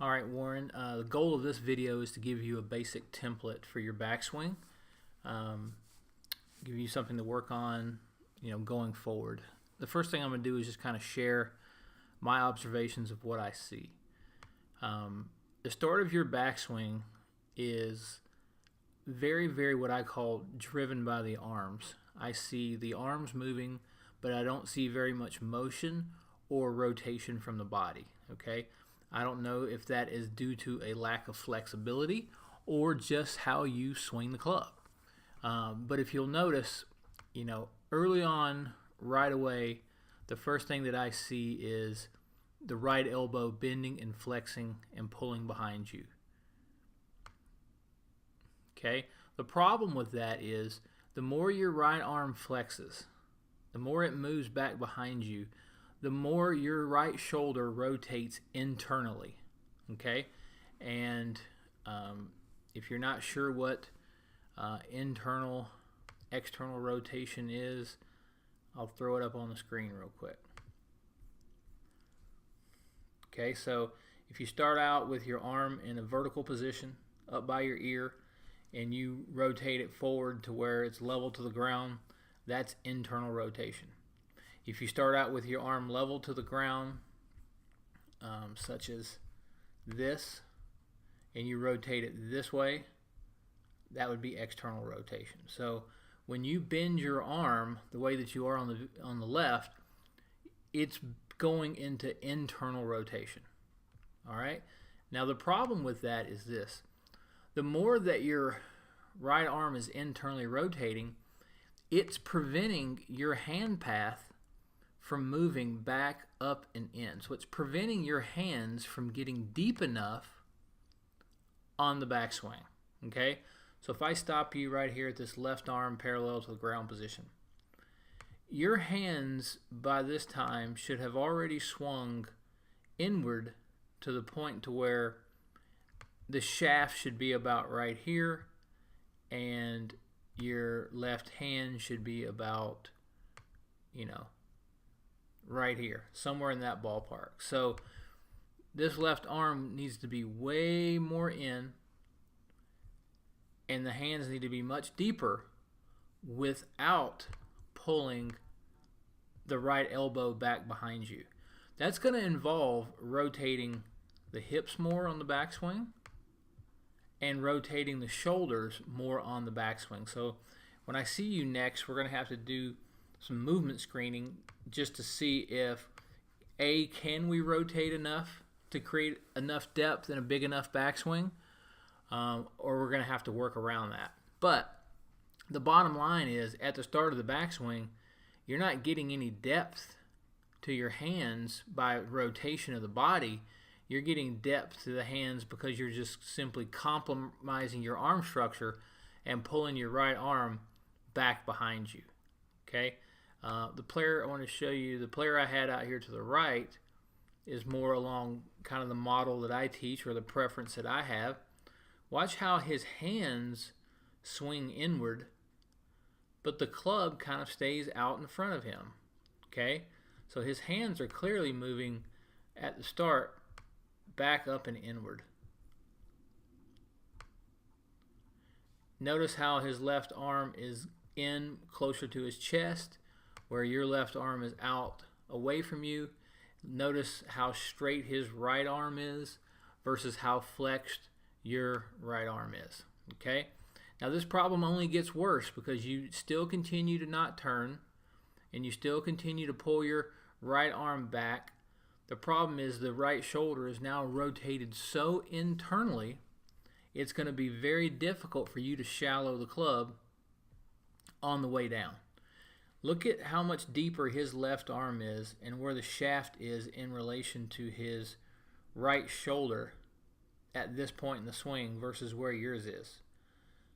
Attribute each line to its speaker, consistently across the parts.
Speaker 1: All right, Warren, the goal of this video is to give you a basic template for your backswing, give you something to work on, going forward. The first thing I'm going to do is just kind of share my observations of what I see. The start of your backswing is very, very what I call driven by the arms. I see the arms moving, but I don't see very much motion or rotation from the body, okay? I don't know if that is due to a lack of flexibility or just how you swing the club. But if you'll notice, early on, right away, the first thing that I see is the right elbow bending and flexing and pulling behind you. Okay? The problem with that is the more your right arm flexes, the more it moves back behind you, the more your right shoulder rotates internally. Okay? And if you're not sure what internal, external rotation is, I'll throw it up on the screen real quick. Okay, so if you start out with your arm in a vertical position up by your ear and you rotate it forward to where it's level to the ground, that's internal rotation. If you start out with your arm level to the ground, such as this, and you rotate it this way, that would be external rotation. So when you bend your arm the way that you are on the left, it's going into internal rotation. All right? Now the problem with that is this. The more that your right arm is internally rotating, it's preventing your hand path from moving back up and in. So it's preventing your hands from getting deep enough on the backswing. Okay? So if I stop you right here at this left arm parallel to the ground position, your hands by this time should have already swung inward to the point to where the shaft should be about right here and your left hand should be about, right here, somewhere in that ballpark. So this left arm needs to be way more in, and the hands need to be much deeper without pulling the right elbow back behind you. That's going to involve rotating the hips more on the backswing and rotating the shoulders more on the backswing. So when I see you next, we're going to have to do some movement screening just to see if can we rotate enough to create enough depth and a big enough backswing, or we're going to have to work around that. But the bottom line is, at the start of the backswing, you're not getting any depth to your hands by rotation of the body. You're getting depth to the hands because you're just simply compromising your arm structure and pulling your right arm back behind you. Okay? The player I want to show you, the player I had out here to the right, is more along kind of the model that I teach, or the preference that I have. Watch how his hands swing inward, but the club kind of stays out in front of him. Okay? So his hands are clearly moving at the start back up and inward. Notice how his left arm is in closer to his chest, where your left arm is out away from you. Notice how straight his right arm is versus how flexed your right arm is. Okay? Now this problem only gets worse because you still continue to not turn and you still continue to pull your right arm back. The problem is the right shoulder is now rotated so internally, it's going to be very difficult for you to shallow the club on the way down. Look at how much deeper his left arm is and where the shaft is in relation to his right shoulder at this point in the swing versus where yours is.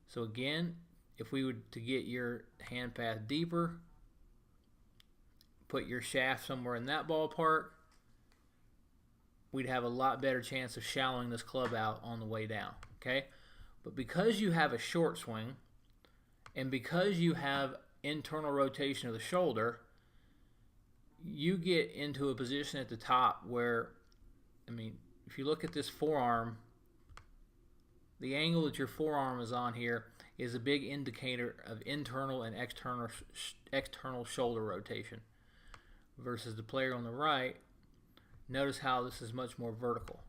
Speaker 1: So again, if we would to get your hand path deeper, put your shaft somewhere in that ballpark, we'd have a lot better chance of shallowing this club out on the way down. Okay? But because you have a short swing and because you have internal rotation of the shoulder, you get into a position at the top where, if you look at this forearm, the angle that your forearm is on here is a big indicator of internal and external shoulder rotation. Versus the player on the right, notice how this is much more vertical.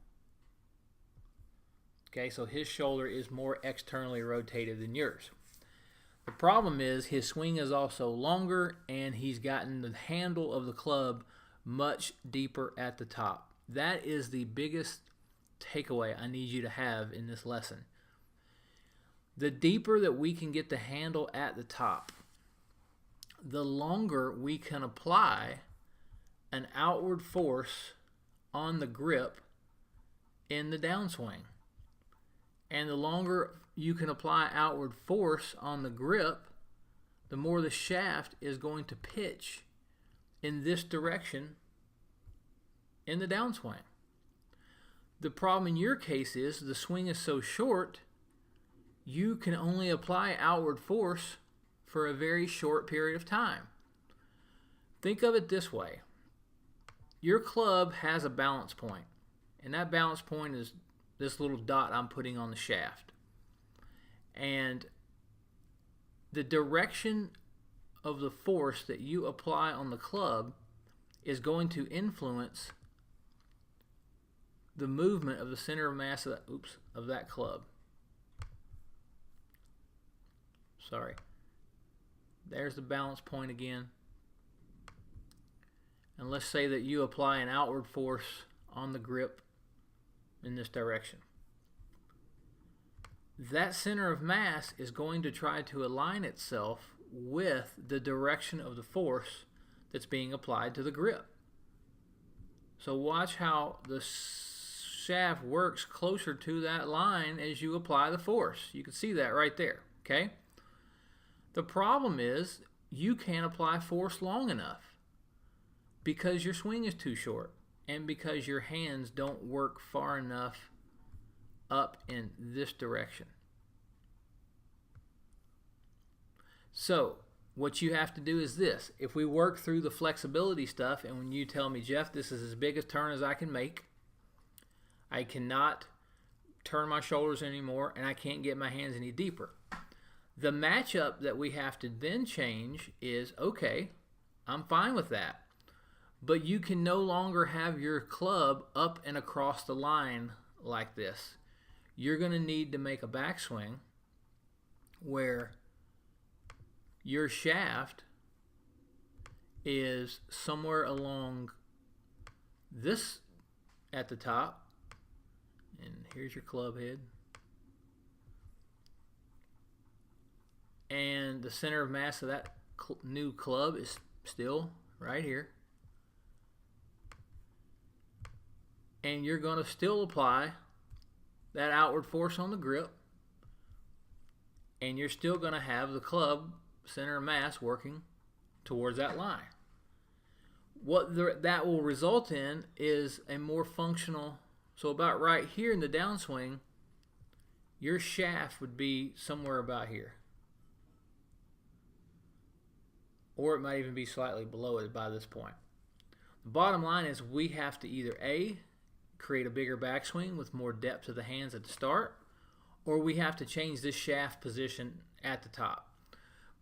Speaker 1: Okay, so his shoulder is more externally rotated than yours. The problem is his swing is also longer, and he's gotten the handle of the club much deeper at the top. That is the biggest takeaway I need you to have in this lesson. The deeper that we can get the handle at the top, the longer we can apply an outward force on the grip in the downswing. And the longer you can apply outward force on the grip, the more the shaft is going to pitch in this direction in the downswing. The problem in your case is the swing is so short, you can only apply outward force for a very short period of time. Think of it this way. Your club has a balance point, and that balance point is this little dot I'm putting on the shaft. And the direction of the force that you apply on the club is going to influence the movement of the center of mass of that club. Sorry. There's the balance point again. And let's say that you apply an outward force on the grip in this direction. That center of mass is going to try to align itself with the direction of the force that's being applied to the grip. So watch how the shaft works closer to that line as you apply the force. You can see that right there, okay? The problem is you can't apply force long enough because your swing is too short and because your hands don't work far enough up in this direction. So what you have to do is this. If we work through the flexibility stuff, and when you tell me, Jeff, this is as big a turn as I can make, I cannot turn my shoulders anymore, and I can't get my hands any deeper. The matchup that we have to then change is, okay, I'm fine with that. But you can no longer have your club up and across the line like this. You're going to need to make a backswing where your shaft is somewhere along this at the top. And here's your club head. And the center of mass of that new club is still right here. And you're going to still apply that outward force on the grip. And you're still going to have the club center of mass working towards that line. What that will result in is a more functional, so about right here in the downswing, your shaft would be somewhere about here. Or it might even be slightly below it by this point. The bottom line is we have to either A, create a bigger backswing with more depth to the hands at the start, or we have to change this shaft position at the top.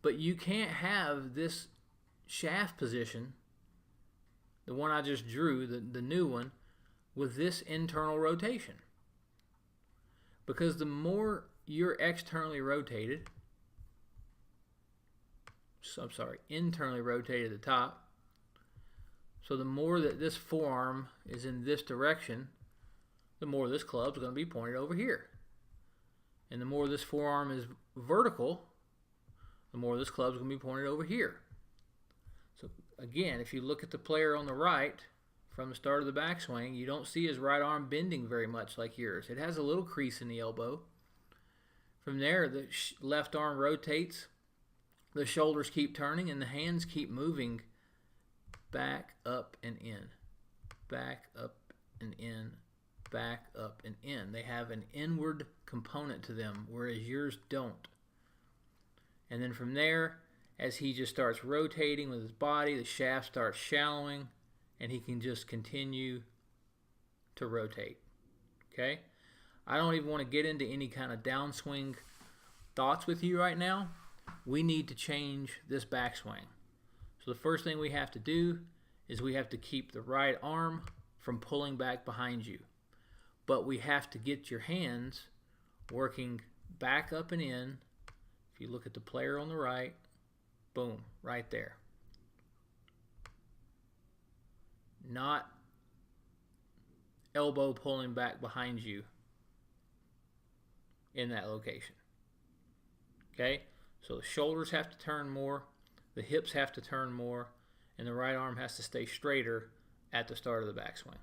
Speaker 1: But you can't have this shaft position, the one I just drew, the new one, with this internal rotation. Because the more you're internally rotated at the top, so the more that this forearm is in this direction, the more this club's going to be pointed over here. And the more this forearm is vertical, the more this club's going to be pointed over here. So again, if you look at the player on the right from the start of the backswing, you don't see his right arm bending very much like yours. It has a little crease in the elbow. From there, the left arm rotates, the shoulders keep turning, and the hands keep moving back, up, and in. Back, up, and in. Back, up, and in. They have an inward component to them, whereas yours don't. And then from there, as he just starts rotating with his body, the shaft starts shallowing, and he can just continue to rotate. Okay? I don't even want to get into any kind of downswing thoughts with you right now. We need to change this backswing. So the first thing we have to do is we have to keep the right arm from pulling back behind you. But we have to get your hands working back up and in. If you look at the player on the right, boom, right there. Not elbow pulling back behind you in that location. Okay? So the shoulders have to turn more, the hips have to turn more, and the right arm has to stay straighter at the start of the backswing.